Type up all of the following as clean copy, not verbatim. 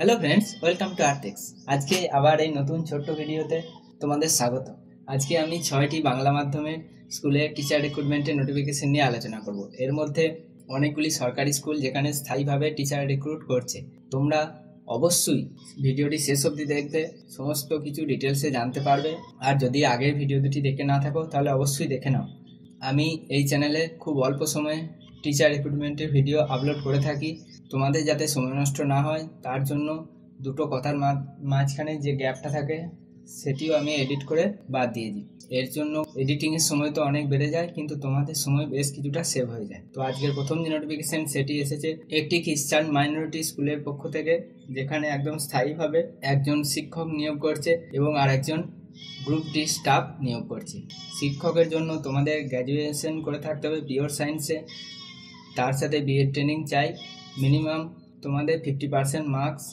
Hello friends, welcome to Artex. আজকে আবার এই নতুন ছোট্ট ভিডিওতে তোমাদের স্বাগত। আজকে আমি 6টি বাংলা মাধ্যমের স্কুলে টিচার রিক্রুটমেন্টের নোটিফিকেশন নিয়ে আলোচনা করব। এর মধ্যে অনেকগুলি সরকারি স্কুল যেখানে স্থায়ীভাবে টিচার রিক্রুট করছে। তোমরা অবশ্যই ভিডিওটি শেষ অবধি দেখবে, সমস্ত কিছু ডিটেলসে জানতে পারবে। আর যদি আগের ভিডিও দুটি দেখে না থাকো তাহলে অবশ্যই দেখে নাও। আমি এই চ্যানেলে খুব অল্প সময়ে টিচার রিক্রুটমেন্টের ভিডিও আপলোড করে থাকি। তোমাদের যাতে সময় নষ্ট না হয় তার জন্য দুটো কথার মাঝখানে যে গ্যাপটা থাকে সেটিও আমি এডিট করে বাদ দিয়ে দিই। এর জন্য এডিটিংয়ের সময় তো অনেক বেড়ে যায়, কিন্তু তোমাদের সময় বেশ কিছুটা সেভ হয়ে যায়। তো আজকের প্রথম যে নোটিফিকেশন সেটি এসেছে একটি খ্রিস্টান মাইনরিটি স্কুলের পক্ষ থেকে, যেখানে একদম স্থায়ীভাবে একজন শিক্ষক নিয়োগ করছে এবং আরেকজন গ্রুপ ডি স্টাফ নিয়োগ করছে। শিক্ষকের জন্য তোমাদের গ্র্যাজুয়েশন করে থাকতে হবে পিওর সায়েন্সে, তার সাথে বিএড ট্রেনিং চাই। মিনিমাম তোমাদের 50% মার্কস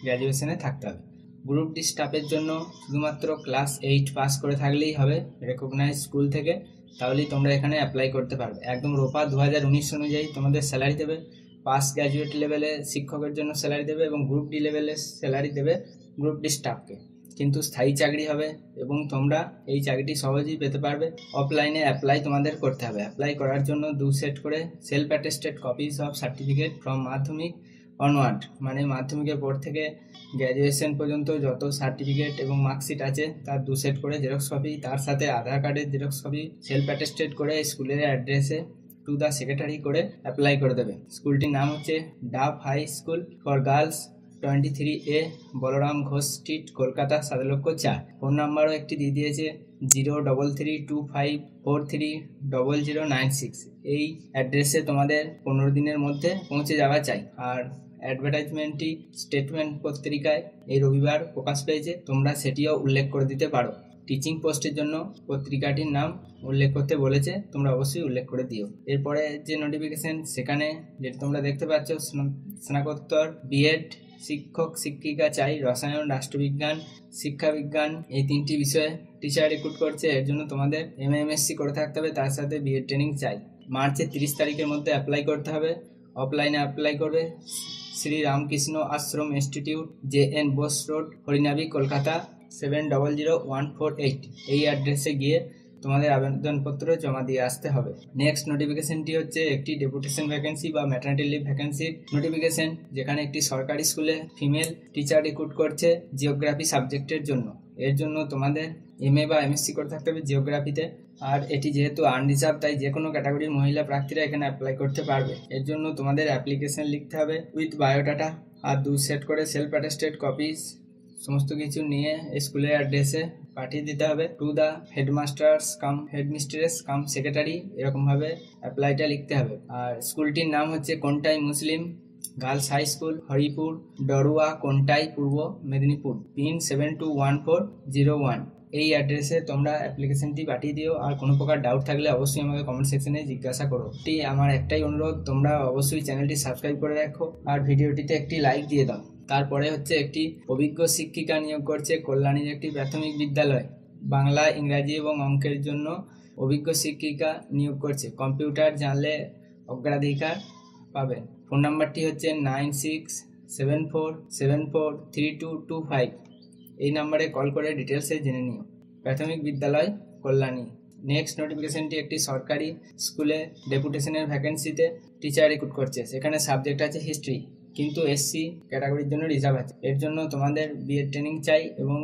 গ্র্যাজুয়েশনে থাকতে হবে। গ্রুপ ডি স্টাফের জন্য শুধুমাত্র ক্লাস 8 পাস করে থাকলেই হবে রেকগনাইজ স্কুল থেকে, তাহলেই তোমরা এখানে অ্যাপ্লাই করতে পারবে। একদম রোপা 2019 অনুযায়ী তোমাদের স্যালারি দেবে। পাস গ্র্যাজুয়েট লেভেলে শিক্ষকের জন্য স্যালারি দেবে এবং গ্রুপ ডি লেভেলে স্যালারি দেবে গ্রুপ ডি স্টাফকে, কিন্তু স্থায়ী চাকরি হবে এবং তোমরা এই চাকরিটি সহজেই পেতে পারবে। অফলাইনে অ্যাপ্লাই তোমাদের করতে হবে। অ্যাপ্লাই করার জন্য 2 সেট করে self attested copies of certificate from মাধ্যমিক অনওয়ার্ড, মানে মাধ্যমিকের পর থেকে গ্র্যাজুয়েশন পর্যন্ত যত সার্টিফিকেট এবং মার্কশিট আছে তার 2 সেট করে জেরক্স কপি, তার সাথে আধার কার্ডের জেরক্স কপি সেলফ অ্যাটেস্টেড করে স্কুলের অ্যাড্রেসে টু দ্য সেক্রেটারি করে অ্যাপ্লাই করে দেবে। স্কুলটির নাম হচ্ছে Dove high school for girls, 23A Balaram Ghosh street, Kolkata 7,04,000। Phone নাম্বারও একটি দিয়ে দিয়েছে 03325430096। এই অ্যাড্রেসে তোমাদের 15 দিনের মধ্যে পৌঁছে যাওয়া চাই। আর অ্যাডভার্টাইজমেন্টটি স্টেটমেন্ট পত্রিকায় এই রবিবার প্রকাশ পেয়েছে, তোমরা সেটিও উল্লেখ করে দিতে পারো। টিচিং পোস্টের জন্য পত্রিকাটির নাম উল্লেখ করতে বলেছে, তোমরা অবশ্যই উল্লেখ করে দিও। এরপরে যে নোটিফিকেশন সেখানে যেটা তোমরা দেখতে পাচ্ছ, স্নাতকোত্তর বিএড শিক্ষক শিক্ষিকা চাই, রসায়ন, রাষ্ট্রবিজ্ঞান, শিক্ষাবিজ্ঞান এই 3টি বিষয়ে টিচার রিক্রুট করছে। এর জন্য তোমাদের MSc করে থাকতে হবে, তার সাথে বিএড ট্রেনিং চাই। মার্চের 30 তারিখের মধ্যে অ্যাপ্লাই করতে হবে। অফলাইনে অ্যাপ্লাই করবে Shri Ramakrishna Ashram institute, JN Bose road, Harinavi, Kolkata 700148। এই অ্যাড্রেসে গিয়ে তোমাদের আবেদনপত্র জমা দিয়ে আসতে হবে। নেক্সট নোটিফিকেশনটি হচ্ছে একটি ডেপুটেশন ভ্যাকেন্সি বা ম্যাটারনিটি লিভ ভ্যাকেন্সির নোটিফিকেশন, যেখানে একটি সরকারি স্কুলে ফিমেল টিচার রিক্রুট করছে জিওগ্রাফি সাবজেক্টের জন্য। এর জন্য তোমাদের MA বা MSc করে থাকতে হবে জিওগ্রাফিতে। আর এটি যেহেতু আনরিজার্ভ, তাই যে কোনো ক্যাটাগরির মহিলা প্রার্থীরা এখানে অ্যাপ্লাই করতে পারবে। এর জন্য তোমাদের অ্যাপ্লিকেশন লিখতে হবে উইথ বায়োডাটা আর 2 সেট করে সেলফ অ্যাটেস্টেড কপিস সমস্ত কিছু নিয়ে স্কুলের অ্যাড্রেসে পাঠিয়ে দিতে হবে to the headmasters cum headmistress cum secretary, এরকমভাবে অ্যাপ্লাইটা লিখতে হবে। আর স্কুলটির নাম হচ্ছে Kontai Muslim girls high school, Haripur, Darua, Kontai, Purba Medinipur, pin 721401। এই অ্যাড্রেসে তোমরা অ্যাপ্লিকেশনটি পাঠিয়ে দিও। আর কোনো প্রকার ডাউট থাকলে অবশ্যই আমাকে কমেন্ট সেকশনে জিজ্ঞাসা করো। আমার একটাই অনুরোধ, তোমরা অবশ্যই চ্যানেলটি সাবস্ক্রাইব করে রাখো আর ভিডিওটিতে একটি লাইক দিয়ে দাও। তারপরে হচ্ছে একটি অভিজ্ঞ শিক্ষিকা নিয়োগ করছে কল্যাণীর একটি প্রাথমিক বিদ্যালয়, বাংলা, ইংরাজি এবং অঙ্কের জন্য অভিজ্ঞ শিক্ষিকা নিয়োগ করছে। কম্পিউটার জানলে অগ্রাধিকার পাবে। ফোন নাম্বারটি হচ্ছে 9674743225। এই নাম্বারে কল করে ডিটেলসে জেনে নিও। প্রাথমিক বিদ্যালয় কল্যাণী। নেক্সট নোটিফিকেশনটি একটি সরকারি স্কুলে ডেপুটেশনের ভ্যাকেন্সিতে টিচার রিক্রুট করছে। সেখানে সাবজেক্ট আছে হিস্ট্রি, কিন্তু SC ক্যাটাগরির জন্য রিজার্ভ আছে। এর জন্য তোমাদের বিএড ট্রেনিং চাই এবং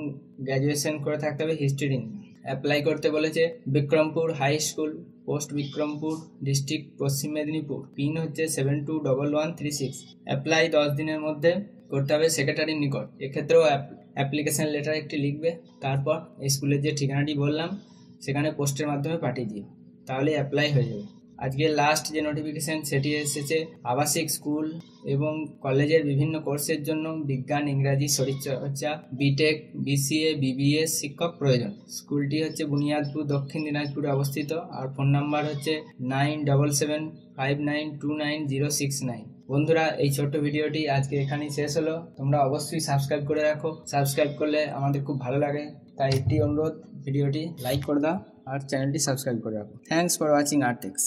গ্র্যাজুয়েশন করে থাকতে হবে হিস্ট্রি নিয়ে। অ্যাপ্লাই করতে বলেছে Bikrampur high school, post Bikrampur, district Paschim Medinipur, pin হচ্ছে 721136। অ্যাপ্লাই 10 দিনের মধ্যে করতে হবে সেক্রেটারির নিকট। এক্ষেত্রেও অ্যাপ্লিকেশন লেটার একটি লিখবে, তারপর এই স্কুলের যে ঠিকানাটি বললাম সেখানে পোস্টের মাধ্যমে পাঠিয়ে দিও, তাহলে অ্যাপ্লাই হয়ে যাবে। আজকে লাস্ট যে নোটিফিকেশন সেটি এসেছে আবাসিক স্কুল এবং কলেজের বিভিন্ন কোর্সের জন্য বিজ্ঞান, ইংরাজি, শরীরচর্চা, বিটেক, BCA, BBA শিক্ষক প্রয়োজন। স্কুলটি হচ্ছে বুনিয়াদপুর, দক্ষিণ দিনাজপুরে অবস্থিত। আর ফোন নাম্বার হচ্ছে 9775929069। বন্ধুরা, এই ছোট্ট ভিডিওটি আজকে এখানেই শেষ হলো। তোমরা অবশ্যই সাবস্ক্রাইব করে রাখো, সাবস্ক্রাইব করলে আমাদের খুব ভালো লাগে। তাই একটি অনুরোধ, ভিডিওটি লাইক করে দাও আর চ্যানেলটি সাবস্ক্রাইব করে রাখো। Thanks for watching Artex.